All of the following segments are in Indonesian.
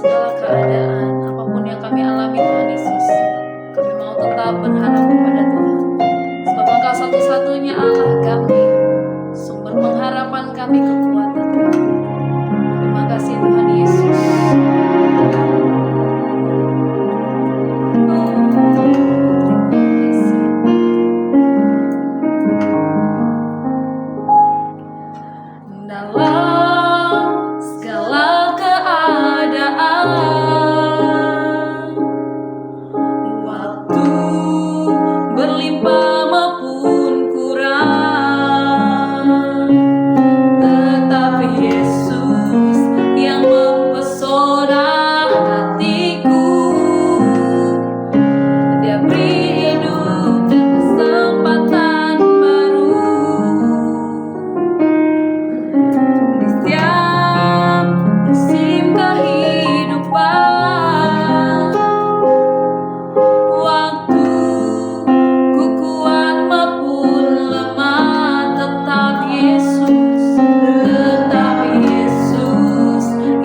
segala keadaan, apapun yang kami alami Tuhan Yesus, kami mau tetap berharap kepada Tuhan. Sebab Engkau satu-satunya Allah kami, sumber pengharapan kami, kekuatan kami. Terima kasih Tuhan Yesus. Dalam segala keadaan, waktu berlimpah maupun kurang, tetapi Yesus yang mempesona hatiku. Dia beri hidup dan kesempatan baru. Di setiap musim kehidupan, waktu ku kuat maupun lemah, tetap Yesus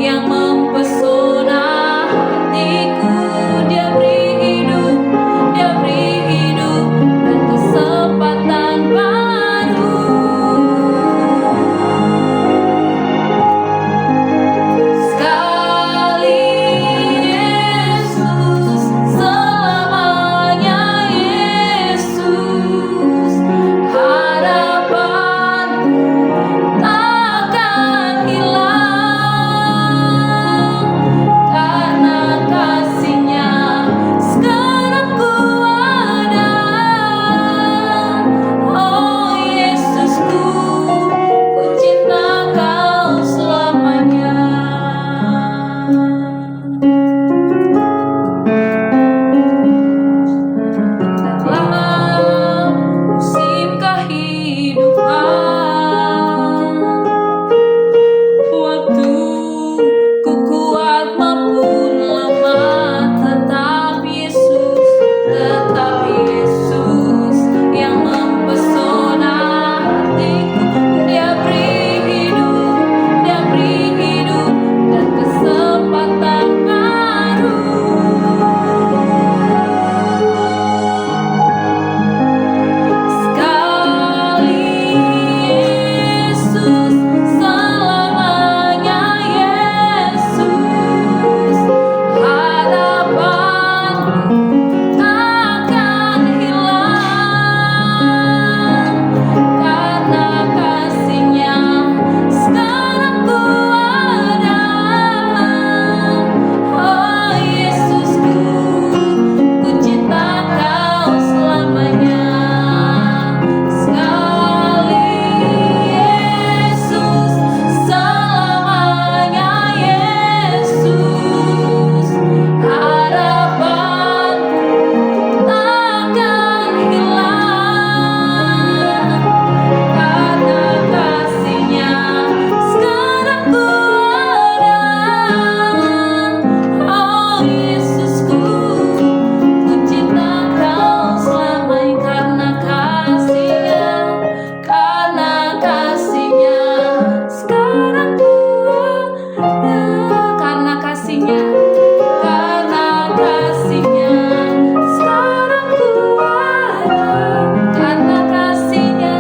yang mempesona hatiku. Dia beri hidup dan kesempatan baru. Sekali Yesus, selamanya Yesus, harapanku takkan hilang. Karena kasih-Nya sekarang ku ada. Oh Yesusku, ku cinta Kau selamanya. Dalam musim kehidupan, waktu ku kuat maupun lemah, tetap Yesus yang mempesona hatiku. Dia beri hidup dan kesempatan baru. Sekali Yesus, selamanya Yesus, harapanku takkan hilang. Karena kasih-Nya sekarang ku ada. Oh Yesusku, ku cinta Kau selamanya. Sekali Yesus, selamanya Yesus, harapanku takkan hilang. Karena kasih-Nya sekarang ku ada. Oh Yesusku, ku cinta Kau selamanya. Karena kasih-Nya sekarang ku ada. Karena kasih-Nya sekarang ku ada. Karena kasih-Nya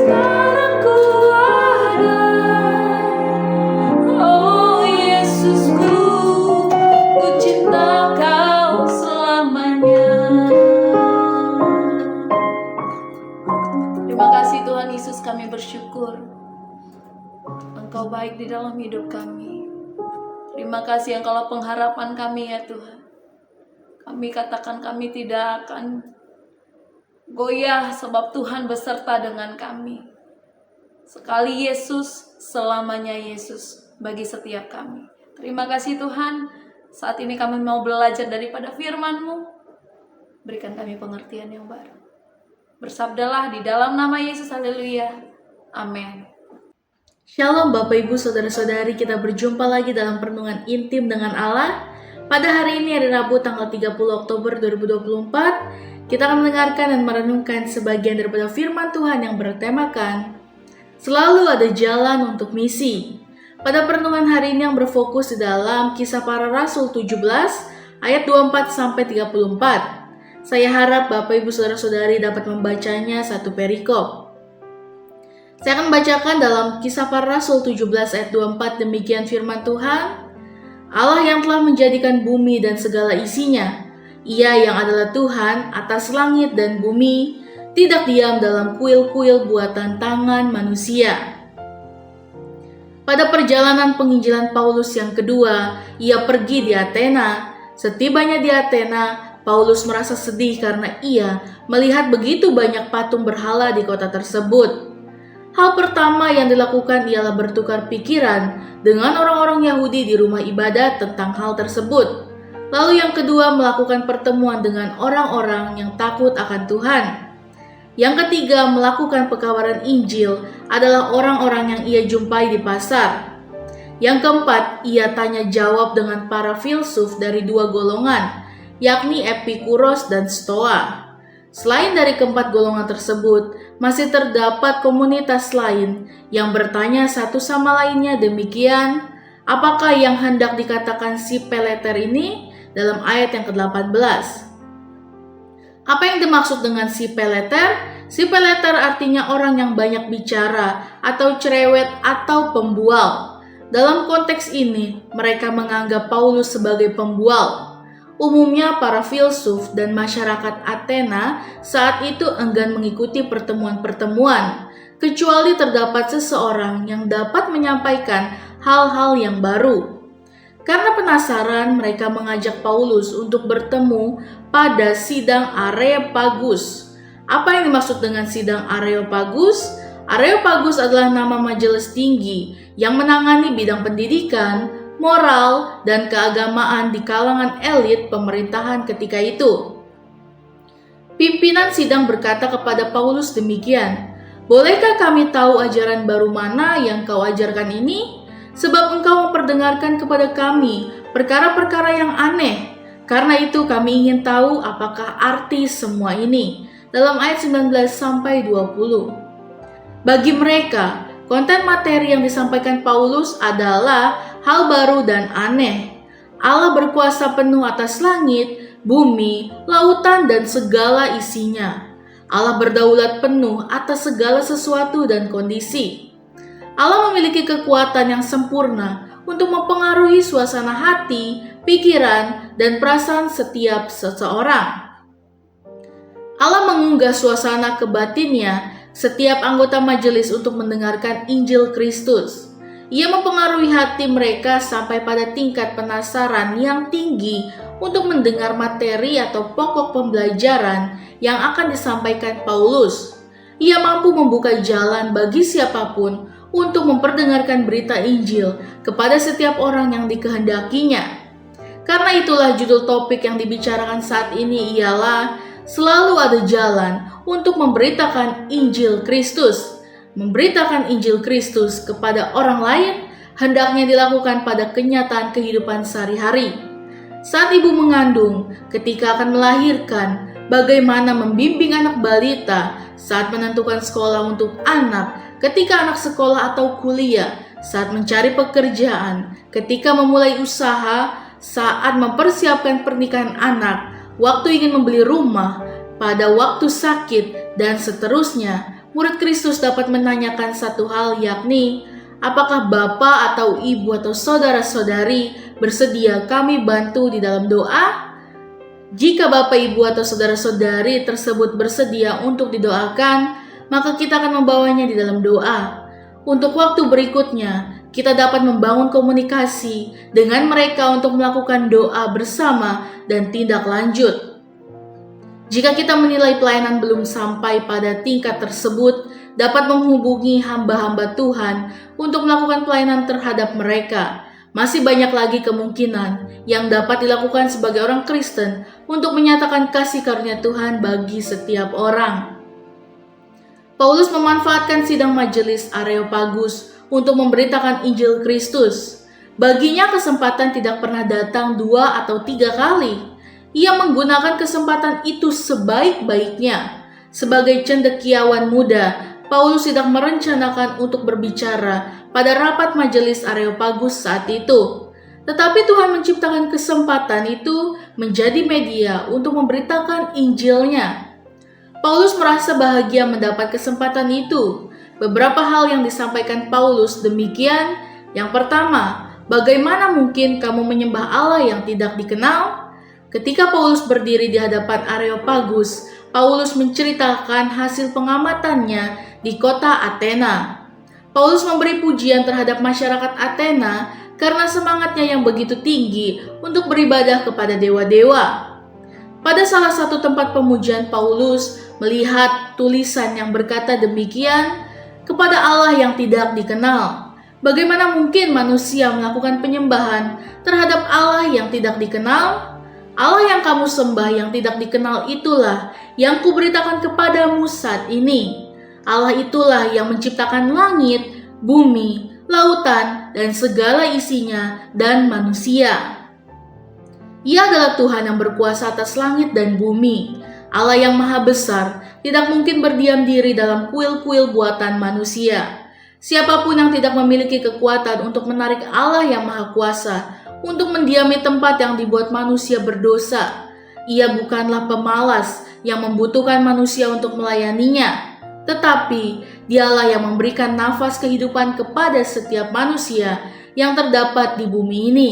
sekarang ku ada. Oh Yesusku, ku cinta Kau selamanya. Terima kasih Tuhan Yesus, kami bersyukur Engkau baik di dalam hidup kami. Terima kasih Engkaulah pengharapan kami ya Tuhan. Kami katakan kami tidak akan goyah sebab Tuhan beserta dengan kami. Sekali Yesus, selamanya Yesus bagi setiap kami. Terima kasih Tuhan. Saat ini kami mau belajar daripada firman-Mu. Berikan kami pengertian yang baru. Bersabdalah di dalam nama Yesus, haleluya. Amin. Shalom Bapak Ibu Saudara-saudari, kita berjumpa lagi dalam perenungan intim dengan Allah. Pada hari ini hari Rabu tanggal 30 Oktober 2024, kita akan mendengarkan dan merenungkan sebagian daripada firman Tuhan yang bertemakan selalu ada jalan untuk misi. pada perenungan hari ini yang berfokus di dalam Kisah Para Rasul 17 ayat 24-34. Saya harap Bapak Ibu Saudara-saudari dapat membacanya satu perikop. Saya akan bacakan dalam Kisah Para Rasul 17 ayat 24, demikian firman Tuhan. Allah yang telah menjadikan bumi dan segala isinya, Ia yang adalah Tuhan atas langit dan bumi, tidak diam dalam kuil-kuil buatan tangan manusia. Pada perjalanan penginjilan Paulus yang kedua, ia pergi di Athena. Setibanya di Athena, Paulus merasa sedih karena ia melihat begitu banyak patung berhala di kota tersebut. Hal pertama yang dilakukan ialah bertukar pikiran dengan orang-orang Yahudi di rumah ibadat tentang hal tersebut. Lalu yang kedua, melakukan pertemuan dengan orang-orang yang takut akan Tuhan. Yang ketiga, melakukan pekabaran Injil adalah orang-orang yang ia jumpai di pasar. Yang keempat, ia tanya jawab dengan para filsuf dari dua golongan, yakni Epikuros dan Stoa. Selain dari keempat golongan tersebut, masih terdapat komunitas lain yang bertanya satu sama lainnya demikian, apakah yang hendak dikatakan si Peleter ini dalam ayat yang ke-18? Apa yang dimaksud dengan si Peleter? Si Peleter artinya orang yang banyak bicara atau cerewet atau pembual. Dalam konteks ini, mereka menganggap Paulus sebagai pembual. Umumnya para filsuf dan masyarakat Athena saat itu enggan mengikuti pertemuan-pertemuan, kecuali terdapat seseorang yang dapat menyampaikan hal-hal yang baru. Karena penasaran, mereka mengajak Paulus untuk bertemu pada sidang Areopagus. Apa yang dimaksud dengan sidang Areopagus? Areopagus adalah nama majelis tinggi yang menangani bidang pendidikan, moral, dan keagamaan di kalangan elit pemerintahan ketika itu. Pimpinan sidang berkata kepada Paulus demikian, "Bolehkah kami tahu ajaran baru mana yang kau ajarkan ini? Sebab engkau memperdengarkan kepada kami perkara-perkara yang aneh. Karena itu kami ingin tahu apakah arti semua ini." Dalam ayat 19-20. Bagi mereka, konten materi yang disampaikan Paulus adalah hal baru dan aneh. Allah berkuasa penuh atas langit, bumi, lautan, dan segala isinya. Allah berdaulat penuh atas segala sesuatu dan kondisi. Allah memiliki kekuatan yang sempurna untuk mempengaruhi suasana hati, pikiran, dan perasaan setiap seseorang. Allah mengunggah suasana kebatinnya setiap anggota majelis untuk mendengarkan Injil Kristus. Ia mempengaruhi hati mereka sampai pada tingkat penasaran yang tinggi untuk mendengar materi atau pokok pembelajaran yang akan disampaikan Paulus. Ia mampu membuka jalan bagi siapapun untuk memperdengarkan berita Injil kepada setiap orang yang dikehendakinya. Karena itulah judul topik yang dibicarakan saat ini ialah selalu ada jalan untuk memberitakan Injil Kristus. Memberitakan Injil Kristus kepada orang lain hendaknya dilakukan pada kenyataan kehidupan sehari-hari. Saat ibu mengandung, ketika akan melahirkan, bagaimana membimbing anak balita saat menentukan sekolah untuk anak, ketika anak sekolah atau kuliah, saat mencari pekerjaan, ketika memulai usaha, saat mempersiapkan pernikahan anak, waktu ingin membeli rumah, pada waktu sakit, dan seterusnya. Murid Kristus dapat menanyakan satu hal, yakni, apakah Bapak atau Ibu atau saudara-saudari bersedia kami bantu di dalam doa? Jika Bapak, Ibu, atau saudara-saudari tersebut bersedia untuk didoakan, maka kita akan membawanya di dalam doa. Untuk waktu berikutnya, kita dapat membangun komunikasi dengan mereka untuk melakukan doa bersama dan tindak lanjut. Jika kita menilai pelayanan belum sampai pada tingkat tersebut, dapat menghubungi hamba-hamba Tuhan untuk melakukan pelayanan terhadap mereka. Masih banyak lagi kemungkinan yang dapat dilakukan sebagai orang Kristen untuk menyatakan kasih karunia Tuhan bagi setiap orang. Paulus memanfaatkan sidang majelis Areopagus untuk memberitakan Injil Kristus. Baginya kesempatan tidak pernah datang 2 atau 3 kali. Ia menggunakan kesempatan itu sebaik-baiknya. Sebagai cendekiawan muda, Paulus tidak merencanakan untuk berbicara pada rapat majelis Areopagus saat itu. Tetapi Tuhan menciptakan kesempatan itu menjadi media untuk memberitakan Injilnya. Paulus merasa bahagia mendapat kesempatan itu. Beberapa hal yang disampaikan Paulus demikian. Yang pertama, bagaimana mungkin kamu menyembah Allah yang tidak dikenal? Ketika Paulus berdiri di hadapan Areopagus, Paulus menceritakan hasil pengamatannya di kota Athena. Paulus memberi pujian terhadap masyarakat Athena karena semangatnya yang begitu tinggi untuk beribadah kepada dewa-dewa. Pada salah satu tempat pemujian, Paulus melihat tulisan yang berkata demikian, kepada Allah yang tidak dikenal. Bagaimana mungkin manusia melakukan penyembahan terhadap Allah yang tidak dikenal? Allah yang kamu sembah yang tidak dikenal itulah yang kuberitakan kepadamu saat ini. Allah itulah yang menciptakan langit, bumi, lautan, dan segala isinya, dan manusia. Ia adalah Tuhan yang berkuasa atas langit dan bumi. Allah yang maha besar tidak mungkin berdiam diri dalam kuil-kuil buatan manusia. Siapapun yang tidak memiliki kekuatan untuk menarik Allah yang maha kuasa untuk mendiami tempat yang dibuat manusia berdosa, ia bukanlah pemalas yang membutuhkan manusia untuk melayaninya. Tetapi dialah yang memberikan nafas kehidupan kepada setiap manusia yang terdapat di bumi ini.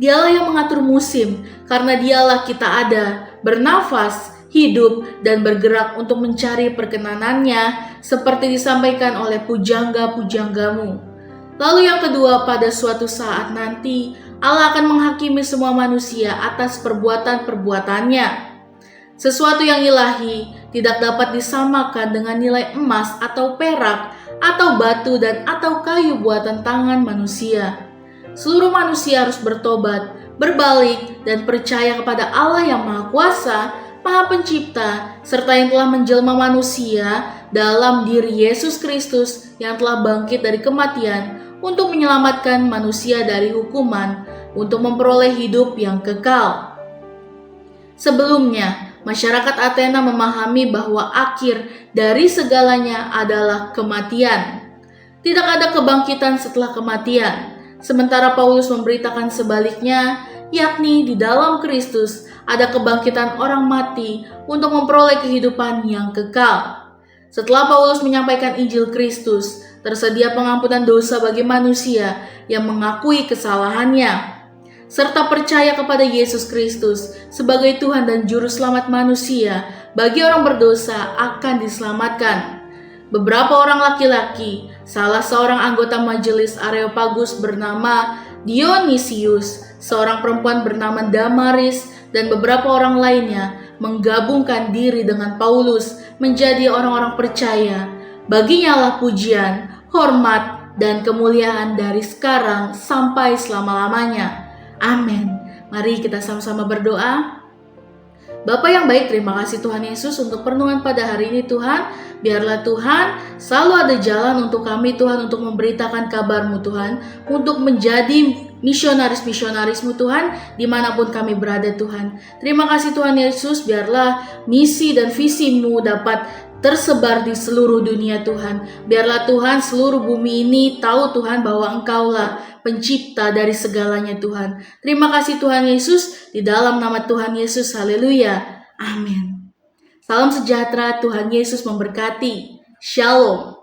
Dialah yang mengatur musim, karena dialah kita ada, bernafas, hidup, dan bergerak untuk mencari perkenanannya, seperti disampaikan oleh pujangga-pujanggamu. Lalu yang kedua, pada suatu saat nanti, Allah akan menghakimi semua manusia atas perbuatan-perbuatannya. Sesuatu yang ilahi tidak dapat disamakan dengan nilai emas atau perak atau batu dan atau kayu buatan tangan manusia. Seluruh manusia harus bertobat, berbalik, dan percaya kepada Allah yang Maha Kuasa, Maha Pencipta, serta yang telah menjelma manusia dalam diri Yesus Kristus yang telah bangkit dari kematian untuk menyelamatkan manusia dari hukuman, untuk memperoleh hidup yang kekal. Sebelumnya, masyarakat Athena memahami bahwa akhir dari segalanya adalah kematian. Tidak ada kebangkitan setelah kematian. Sementara Paulus memberitakan sebaliknya, yakni di dalam Kristus ada kebangkitan orang mati untuk memperoleh kehidupan yang kekal. Setelah Paulus menyampaikan Injil Kristus, tersedia pengampunan dosa bagi manusia yang mengakui kesalahannya, serta percaya kepada Yesus Kristus sebagai Tuhan dan Juru Selamat manusia bagi orang berdosa akan diselamatkan. Beberapa orang laki-laki, salah seorang anggota majelis Areopagus bernama Dionysius, seorang perempuan bernama Damaris, dan beberapa orang lainnya menggabungkan diri dengan Paulus menjadi orang-orang percaya. Baginya lah pujian, hormat, dan kemuliaan dari sekarang sampai selama-lamanya. Amin. Mari kita sama-sama berdoa. Bapa yang baik, terima kasih Tuhan Yesus untuk perenungan pada hari ini Tuhan. Biarlah Tuhan selalu ada jalan untuk kami Tuhan, untuk memberitakan kabar-Mu Tuhan, untuk menjadi misionaris-misionaris-Mu Tuhan, dimanapun kami berada Tuhan. Terima kasih Tuhan Yesus, biarlah misi dan visi-Mu dapat tersebar di seluruh dunia Tuhan. Biarlah Tuhan seluruh bumi ini tahu Tuhan bahwa Engkaulah pencipta dari segalanya Tuhan. Terima kasih Tuhan Yesus, di dalam nama Tuhan Yesus, haleluya, amin. Salam sejahtera, Tuhan Yesus memberkati. Shalom.